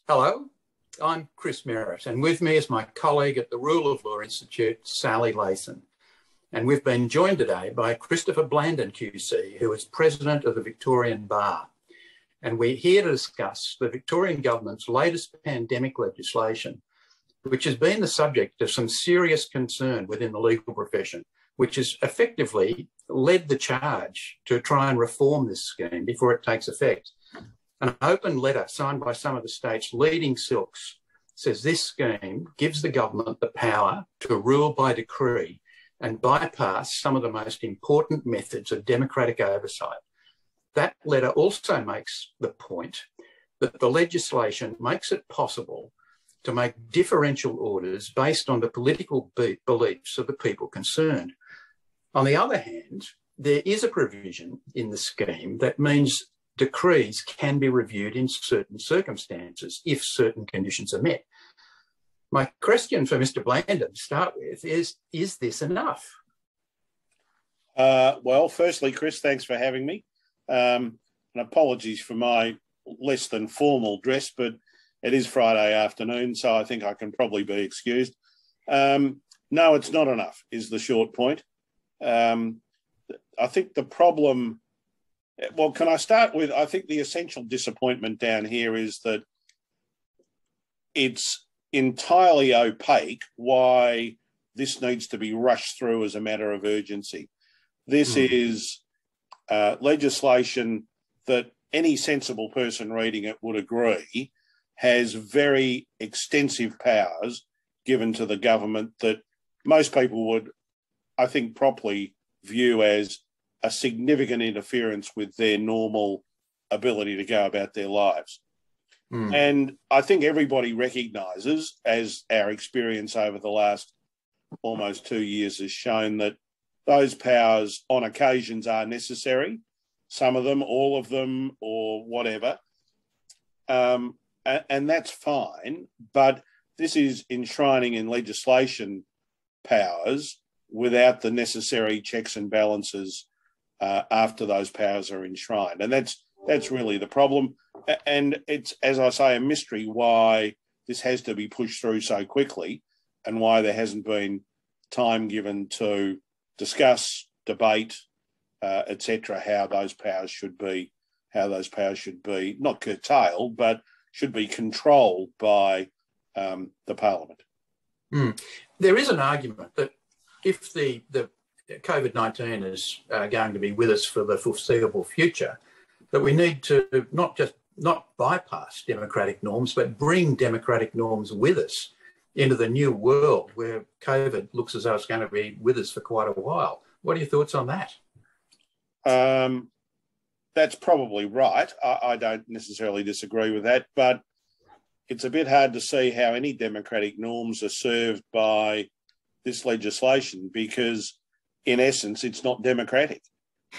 Hello, I'm Chris Merritt, and with me is my colleague at the Rule of Law Institute, Sally Layson. And we've been joined today by Christoper Blanden QC, who is President of the Victorian Bar. And we're here to discuss the Victorian Government's latest pandemic legislation, which has been the subject of some serious concern within the legal profession, which has effectively led the charge to try and reform this scheme before it takes effect. An open letter signed by some of the state's leading silks says this scheme gives the government the power to rule by decree and bypass some of the most important methods of democratic oversight. That letter also makes the point that the legislation makes it possible to make differential orders based on the political beliefs of the people concerned. On the other hand, there is a provision in the scheme that means decrees can be reviewed in certain circumstances if certain conditions are met. My question for Mr. Blanden to start with is this enough? Well, firstly, Chris, thanks for having me. And apologies for my less than formal dress, but it is Friday afternoon, so I think I can probably be excused. No, it's not enough, is the short point. I think the problem, well, can I start with, I think the essential disappointment down here is that it's entirely opaque why this needs to be rushed through as a matter of urgency. This is legislation that any sensible person reading it would agree has very extensive powers given to the government that most people would, I think, properly view as a significant interference with their normal ability to go about their lives. And I think everybody recognises, as our experience over the last almost 2 years has shown, that those powers on occasions are necessary, some of them, all of them, or whatever. And that's fine, but this is enshrining in legislation powers without the necessary checks and balances after those powers are enshrined. And that's really the problem. And it's, as I say, a mystery why this has to be pushed through so quickly and why there hasn't been time given to discuss, debate, etc., how those powers should be not curtailed, but should be controlled by the Parliament. There is an argument that if the COVID-19 is going to be with us for the foreseeable future, that we need to not bypass democratic norms, but bring democratic norms with us into the new world where COVID looks as though it's going to be with us for quite a while. What are your thoughts on that? That's probably right. I don't necessarily disagree with that, but it's a bit hard to see how any democratic norms are served by this legislation because, in essence, it's not democratic.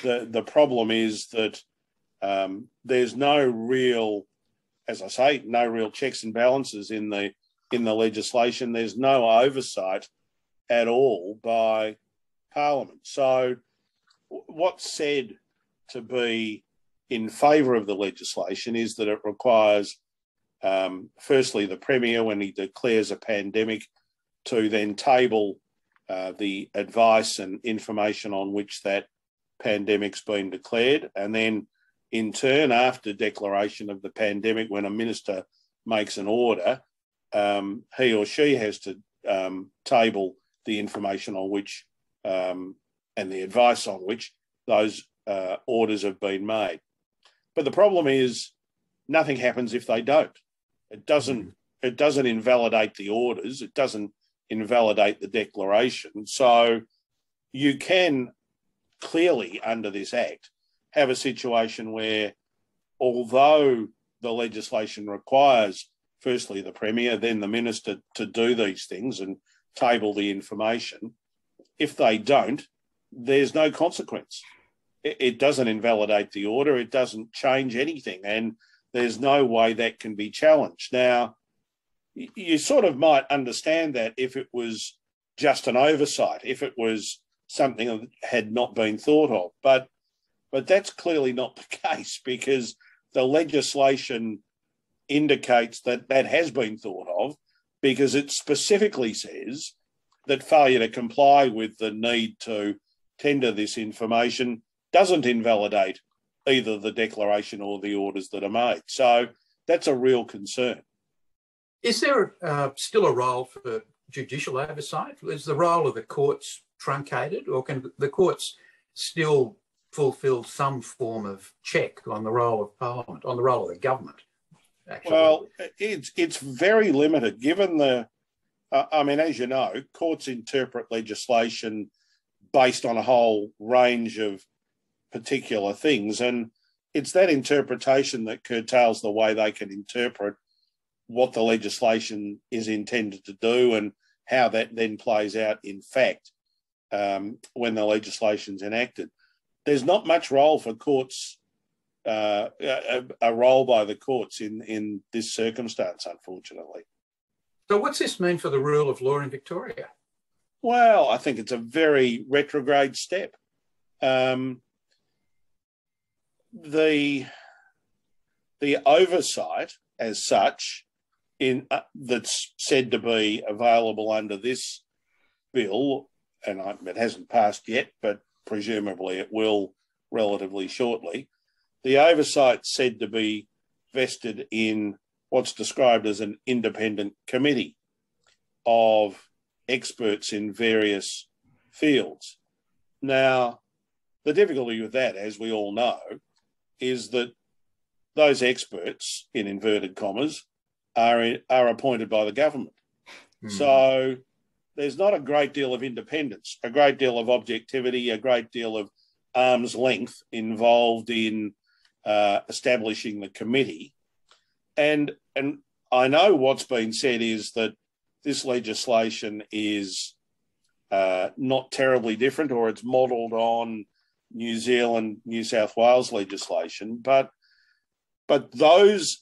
The problem is that there's no real, as I say, no real checks and balances in the legislation. There's no oversight at all by Parliament. So what's said to be in favour of the legislation is that it requires, firstly, the Premier, when he declares a pandemic, to then table the advice and information on which that pandemic's been declared. And then, in turn, after declaration of the pandemic, when a minister makes an order, he or she has to table the information on which and the advice on which those orders have been made. But the problem is nothing happens if they don't. It doesn't invalidate the orders. It doesn't invalidate the declaration. So you can clearly, under this Act, have a situation where, although the legislation requires, firstly, the Premier, then the Minister to do these things and table the information, if they don't, there's no consequence. It doesn't invalidate the order. It doesn't change anything. And there's no way that can be challenged. Now, you sort of might understand that if it was just an oversight, if it was something that had not been thought of. But that's clearly not the case because the legislation indicates that that has been thought of, because it specifically says that failure to comply with the need to tender this information doesn't invalidate either the declaration or the orders that are made. So that's a real concern. Is there still a role for judicial oversight? Is the role of the courts truncated, or can the courts still fulfil some form of check on the role of Parliament, on the role of the government? Actually? Well, it's very limited, given the, as you know, courts interpret legislation based on a whole range of particular things, and it's that interpretation that curtails the way they can interpret what the legislation is intended to do and how that then plays out in fact when the legislation's enacted. There's not much role for courts, a role by the courts in this circumstance, unfortunately. So what's this mean for the rule of law in Victoria? Well, I think it's a very retrograde step. The oversight as such that's said to be available under this bill, and it hasn't passed yet, but presumably it will relatively shortly. The oversight said to be vested in what's described as an independent committee of experts in various fields. Now, the difficulty with that, as we all know, is that those experts, in inverted commas, are appointed by the government. So there's not a great deal of independence, a great deal of objectivity, a great deal of arm's length involved in establishing the committee. And I know what's been said is that this legislation is not terribly different, or it's modelled on New Zealand, New South Wales legislation, but those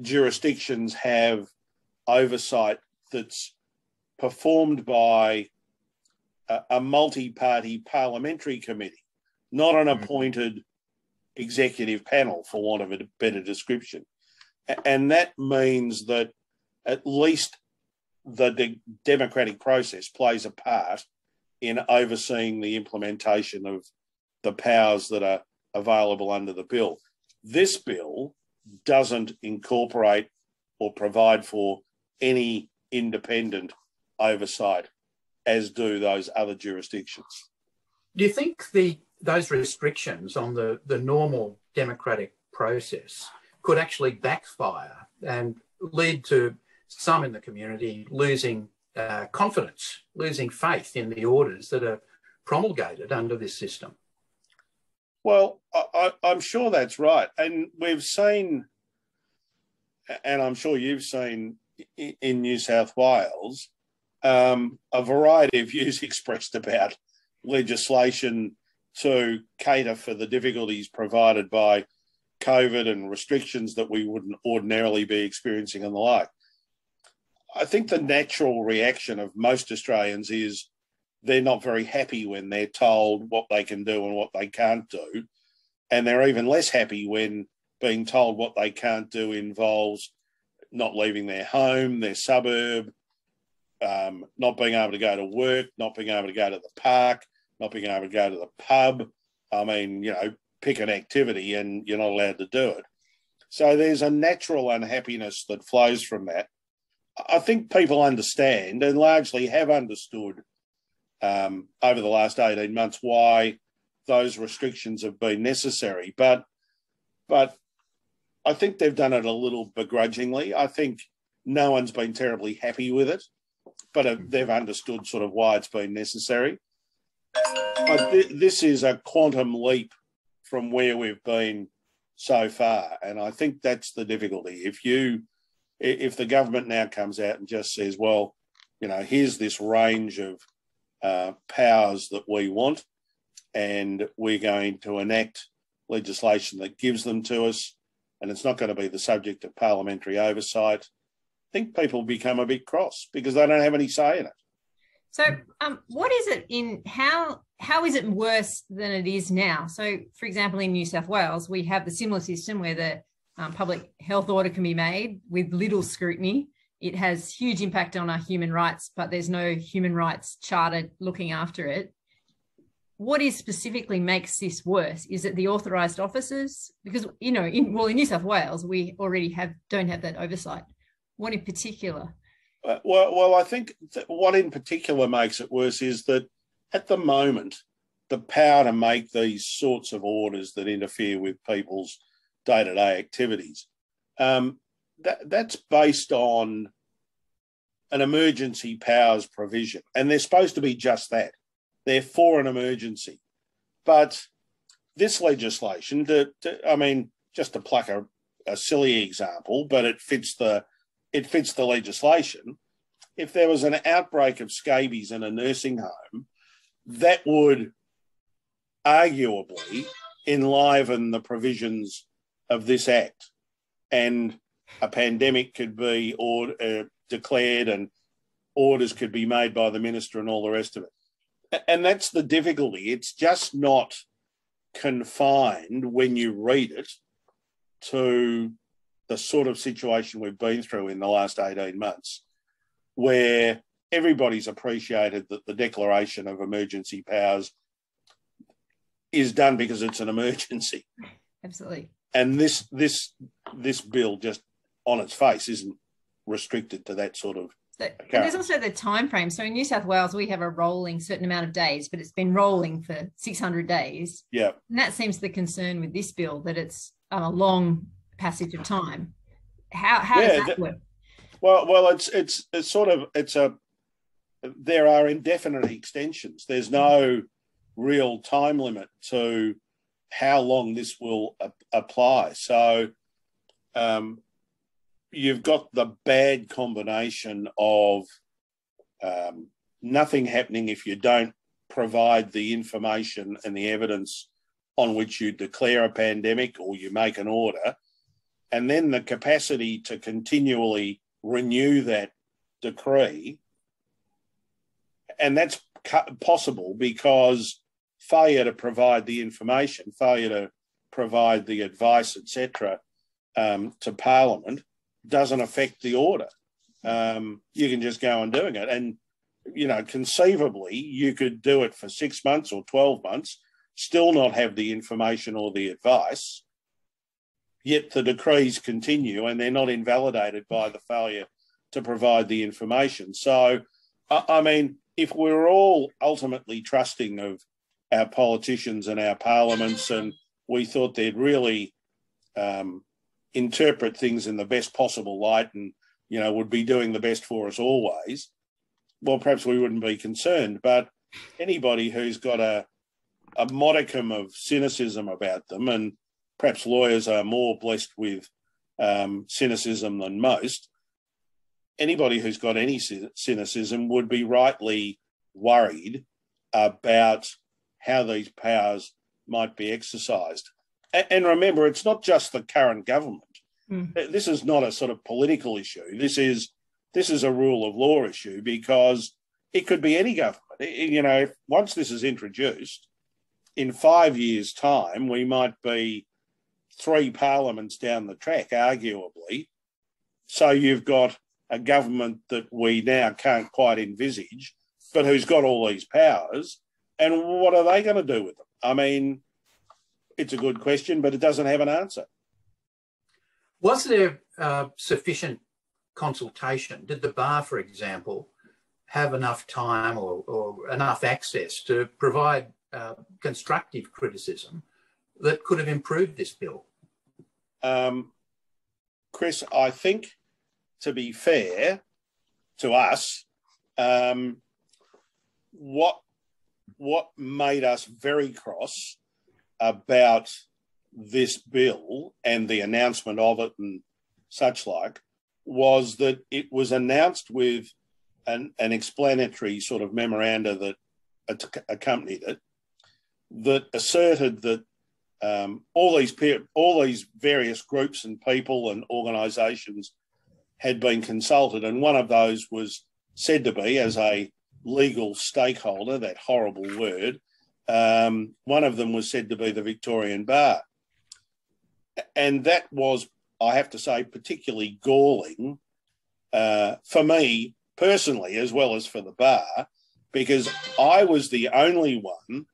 jurisdictions have oversight that's performed by a multi-party parliamentary committee, not an appointed executive panel, for want of a better description. And that means that at least the democratic process plays a part in overseeing the implementation of the powers that are available under the bill. This bill doesn't incorporate or provide for any independent oversight, as do those other jurisdictions. Do you think those restrictions on the normal democratic process could actually backfire and lead to some in the community losing confidence, losing faith in the orders that are promulgated under this system? Well, I'm sure that's right. And we've seen, and I'm sure you've seen in New South Wales, a variety of views expressed about legislation to cater for the difficulties provided by COVID and restrictions that we wouldn't ordinarily be experiencing and the like. I think the natural reaction of most Australians is they're not very happy when they're told what they can do and what they can't do. And they're even less happy when being told what they can't do involves not leaving their home, their suburb, not being able to go to work, not being able to go to the park, not being able to go to the pub. I mean, pick an activity and you're not allowed to do it. So there's a natural unhappiness that flows from that. I think people understand, and largely have understood over the last 18 months, why those restrictions have been necessary. But I think they've done it a little begrudgingly. I think no one's been terribly happy with it, but they've understood sort of why it's been necessary. This is a quantum leap from where we've been so far, and I think that's the difficulty. If the government now comes out and just says, well, here's this range of powers that we want, and we're going to enact legislation that gives them to us, and it's not going to be the subject of parliamentary oversight, I think people become a bit cross because they don't have any say in it. So what is it how is it worse than it is now? So, for example, in New South Wales, we have the similar system where the public health order can be made with little scrutiny. It has huge impact on our human rights, but there's no human rights charter looking after it. What is specifically makes this worse? Is it the authorised officers? Because, you know, in New South Wales, we already don't have that oversight. What in particular? Well, I think what in particular makes it worse is that at the moment, the power to make these sorts of orders that interfere with people's day-to-day activities, that's based on an emergency powers provision. And they're supposed to be just that. They're for an emergency. But this legislation, just to pluck a silly example, but it fits the legislation. If there was an outbreak of scabies in a nursing home, that would arguably enliven the provisions of this Act, and a pandemic could be declared and orders could be made by the minister and all the rest of it. And that's the difficulty. It's just not confined when you read it to the sort of situation we've been through in the last 18 months, where everybody's appreciated that the declaration of emergency powers is done because it's an emergency. Absolutely. And this bill, just on its face, isn't restricted to that sort of. And there's also the time frame. So in New South Wales, we have a rolling certain amount of days, but it's been rolling for 600 days. Yeah. And that seems the concern with this bill, that it's a long passage of time. How does that work? Well, there are indefinite extensions. There's no real time limit to how long this will apply. So you've got the bad combination of nothing happening if you don't provide the information and the evidence on which you declare a pandemic or you make an order, and then the capacity to continually renew that decree. And that's possible because failure to provide the information, failure to provide the advice, etc., to Parliament doesn't affect the order. You can just go on doing it. And, you know, conceivably, you could do it for 6 months or 12 months, still not have the information or the advice, yet the decrees continue and they're not invalidated by the failure to provide the information. So, I mean, if we're all ultimately trusting of our politicians and our parliaments, and we thought they'd really interpret things in the best possible light and, you know, would be doing the best for us always, well, perhaps we wouldn't be concerned. But anybody who's got a modicum of cynicism about them, and perhaps lawyers are more blessed with cynicism than most, anybody who's got any cynicism would be rightly worried about how these powers might be exercised. And remember, it's not just the current government. This is not a sort of political issue. This is a rule of law issue, because it could be any government. You know, once this is introduced, in 5 years' time, we might be 3 parliaments down the track, arguably. So you've got a government that we now can't quite envisage, but who's got all these powers. And what are they going to do with them? I mean, it's a good question, but it doesn't have an answer. Was there sufficient consultation? Did the bar, for example, have enough time or enough access to provide constructive criticism that could have improved this bill? Chris, I think, to be fair to us, what made us very cross about this bill and the announcement of it and such like was that it was announced with an explanatory sort of memoranda that accompanied it, that asserted that all these various groups and people and organisations had been consulted, and one of those was said to be, as a legal stakeholder, that horrible word, one of them was said to be the Victorian Bar. And that was I have to say, particularly galling for me personally, as well as for the bar, because I was the only one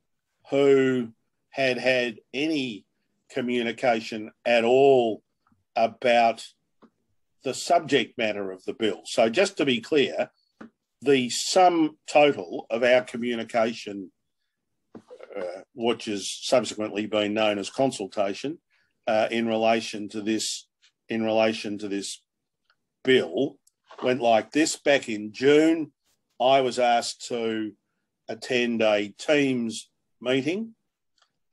who had had any communication at all about the subject matter of the bill. So just to be clear, the sum total of our communication, which has subsequently been known as consultation, in relation to this bill, went like this. Back in June, I was asked to attend a Teams meeting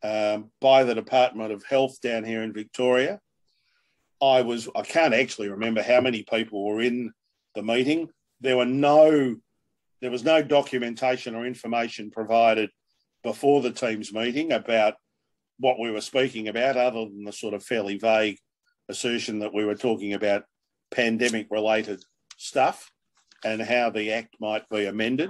by the Department of Health down here in Victoria. I can't actually remember how many people were in the meeting. There was no documentation or information provided before the Teams meeting about what we were speaking about, other than the sort of fairly vague assertion that we were talking about pandemic-related stuff and how the Act might be amended.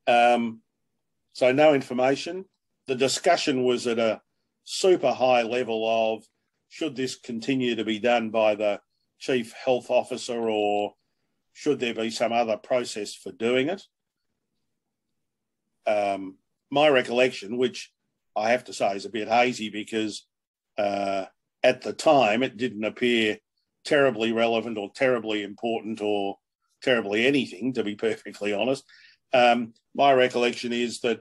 So no information. The discussion was at a super high level of, should this continue to be done by the Chief Health Officer, or should there be some other process for doing it? My recollection, which I have to say is a bit hazy because at the time it didn't appear terribly relevant or terribly important or terribly anything, to be perfectly honest. My recollection is that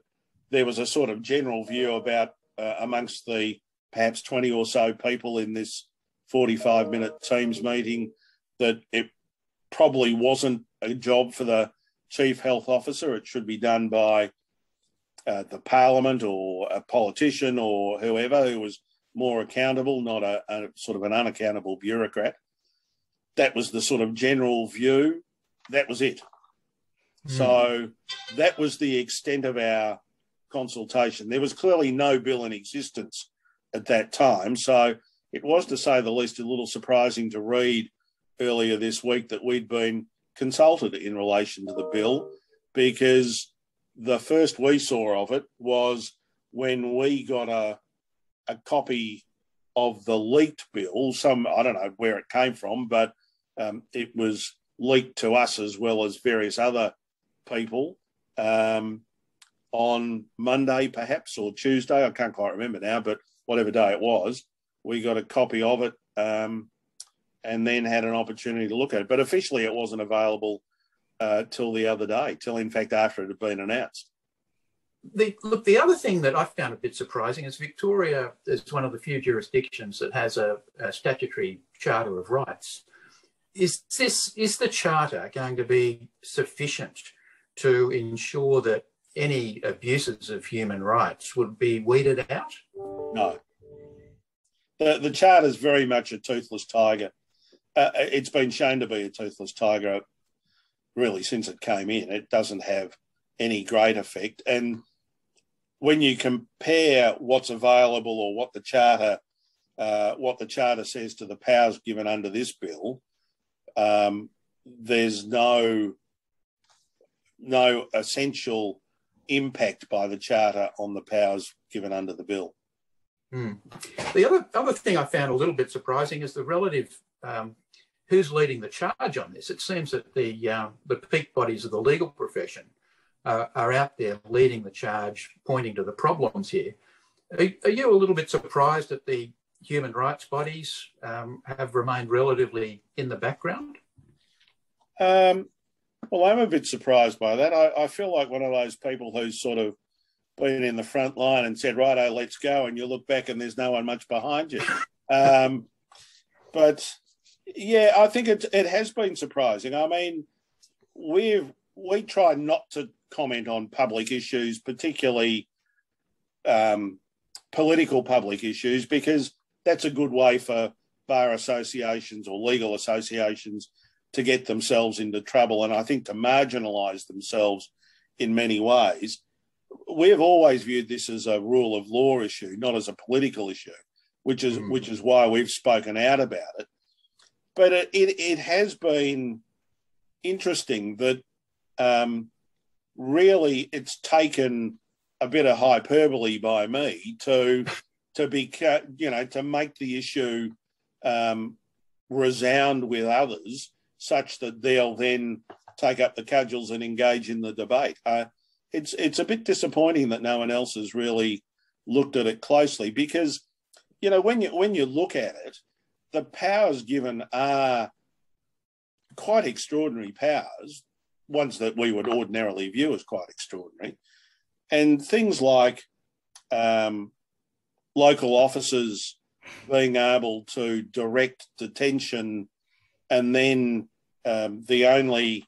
there was a sort of general view about amongst the perhaps 20 or so people in this 45-minute Teams meeting that it probably wasn't a job for the Chief Health Officer. It should be done by the Parliament or a politician or whoever who was more accountable, not a sort of an unaccountable bureaucrat. That was the sort of general view. That was it. So that was the extent of our consultation. There was clearly no bill in existence at that time. So it was, to say the least, a little surprising to read earlier this week that we'd been consulted in relation to the bill, because the first we saw of it was when we got a copy of the leaked bill. I don't know where it came from, but it was leaked to us as well as various other people on Monday perhaps, or Tuesday. I can't quite remember now, but whatever day it was, we got a copy of it and then had an opportunity to look at it. But officially it wasn't available till the other day, till in fact after it had been announced. The other thing that I found a bit surprising is Victoria is one of the few jurisdictions that has a statutory Charter of Rights. Is the Charter going to be sufficient to ensure that any abuses of human rights would be weeded out? No. The Charter is very much a toothless tiger. It's been shown to be a toothless tiger really since it came in. It doesn't have any great effect. And when you compare what's available or what the Charter says to the powers given under this bill, there's no essential impact by the Charter on the powers given under the bill. The other thing I found a little bit surprising is the relative who's leading the charge on this. It seems that the peak bodies of the legal profession are out there leading the charge, pointing to the problems here. Are you a little bit surprised that the human rights bodies have remained relatively in the background? Well, I'm a bit surprised by that. I feel like one of those people who's sort of been in the front line and said, righto, let's go, and you look back and there's no one much behind you. But yeah, I think it has been surprising. I mean, we try not to comment on public issues, particularly political public issues, because that's a good way for bar associations or legal associations to get themselves into trouble, and I think to marginalise themselves in many ways. We've always viewed this as a rule of law issue, not as a political issue, which is why we've spoken out about it. But it has been interesting that really it's taken a bit of hyperbole by me to make the issue resound with others such that they'll then take up the cudgels and engage in the debate. It's a bit disappointing that no one else has really looked at it closely, because, you know, when you look at it, the powers given are quite extraordinary powers, ones that we would ordinarily view as quite extraordinary. And things like local officers being able to direct detention, and then the only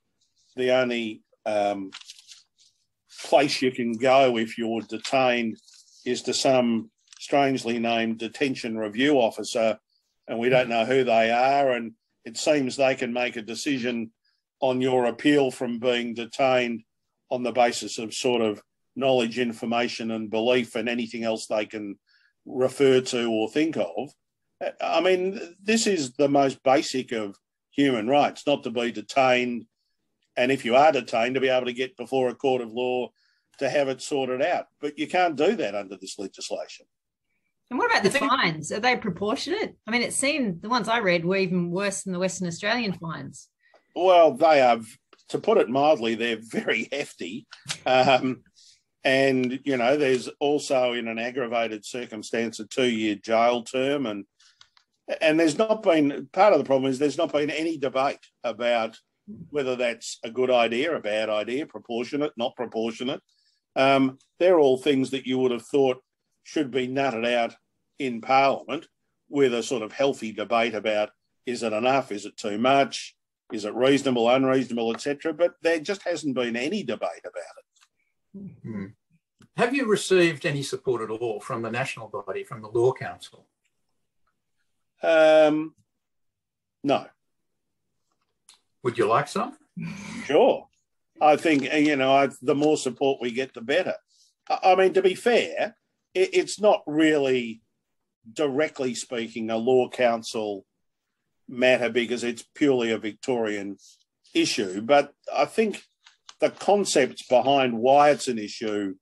place you can go if you're detained is to some strangely named detention review officer, and we don't know who they are, and it seems they can make a decision on your appeal from being detained on the basis of sort of knowledge, information and belief, and anything else they can refer to or think of. I mean, this is the most basic of human rights, not to be detained, and if you are detained, to be able to get before a court of law to have it sorted out. But you can't do that under this legislation. And what about the fines? Are they proportionate? I mean, it seemed the ones I read were even worse than the Western Australian fines. Well, they are, to put it mildly, they're very hefty. And, you know, there's also, in an aggravated circumstance, a 2-year jail term. And there's not been, part of the problem is there's not been any debate about whether that's a good idea, a bad idea, proportionate, not proportionate. They're all things that you would have thought should be nutted out in Parliament with a sort of healthy debate about, is it enough, is it too much, is it reasonable, unreasonable, etc. But there just hasn't been any debate about it. Mm-hmm. Have you received any support at all from the national body, from the Law Council? No. Would you like some? Sure. I think, you know, the more support we get, the better. I mean, to be fair, it's not really, directly speaking, a Law Council matter because it's purely a Victorian issue. But I think the concepts behind why it's an issue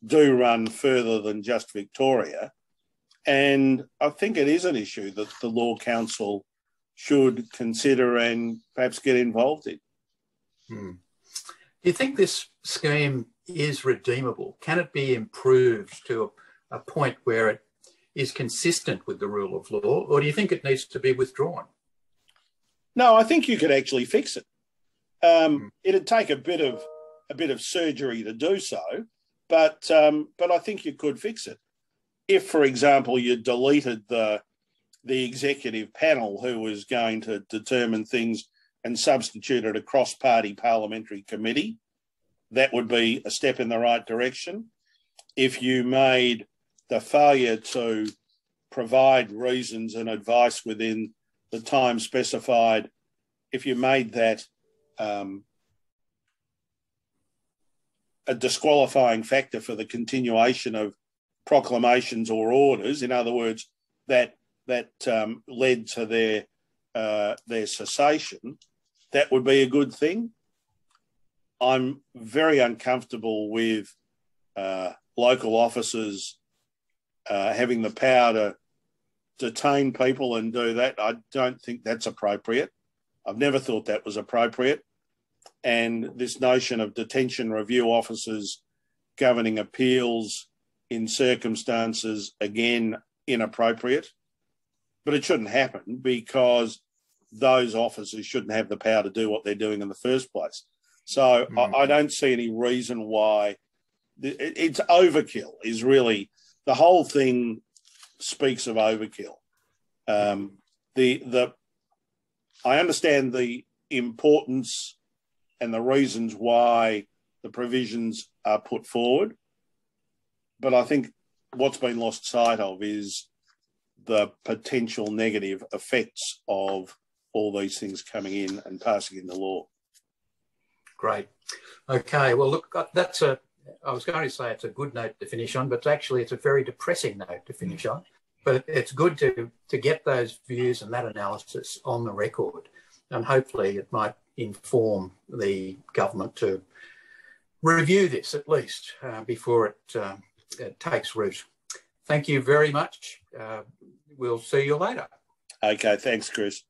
do run further than just Victoria. And I think it is an issue that the Law Council should consider and perhaps get involved in. Do you think this scheme is redeemable? Can it be improved to a point where it is consistent with the rule of law, or do you think it needs to be withdrawn? No, I think you could actually fix it. It'd take a bit of surgery to do so, but I think you could fix it. If, for example, you deleted the executive panel who was going to determine things and substituted a cross-party parliamentary committee, that would be a step in the right direction. If you made the failure to provide reasons and advice within the time specified, if you made that a disqualifying factor for the continuation of proclamations or orders, in other words, that led to their cessation, that would be a good thing. I'm very uncomfortable with local officers having the power to detain people and do that. I don't think that's appropriate. I've never thought that was appropriate. And this notion of detention review officers governing appeals in circumstances, again, inappropriate. But it shouldn't happen because those officers shouldn't have the power to do what they're doing in the first place. So I don't see any reason why. It's overkill is really, the whole thing speaks of overkill. I understand the importance and the reasons why the provisions are put forward, but I think what's been lost sight of is the potential negative effects of all these things coming in and passing into law. Great. Okay, well, look, I was going to say it's a good note to finish on, but actually it's a very depressing note to finish on. But it's good to get those views and that analysis on the record, and hopefully it might inform the government to review this at least before it takes root. Thank you very much. We'll see you later. Okay, thanks, Chris.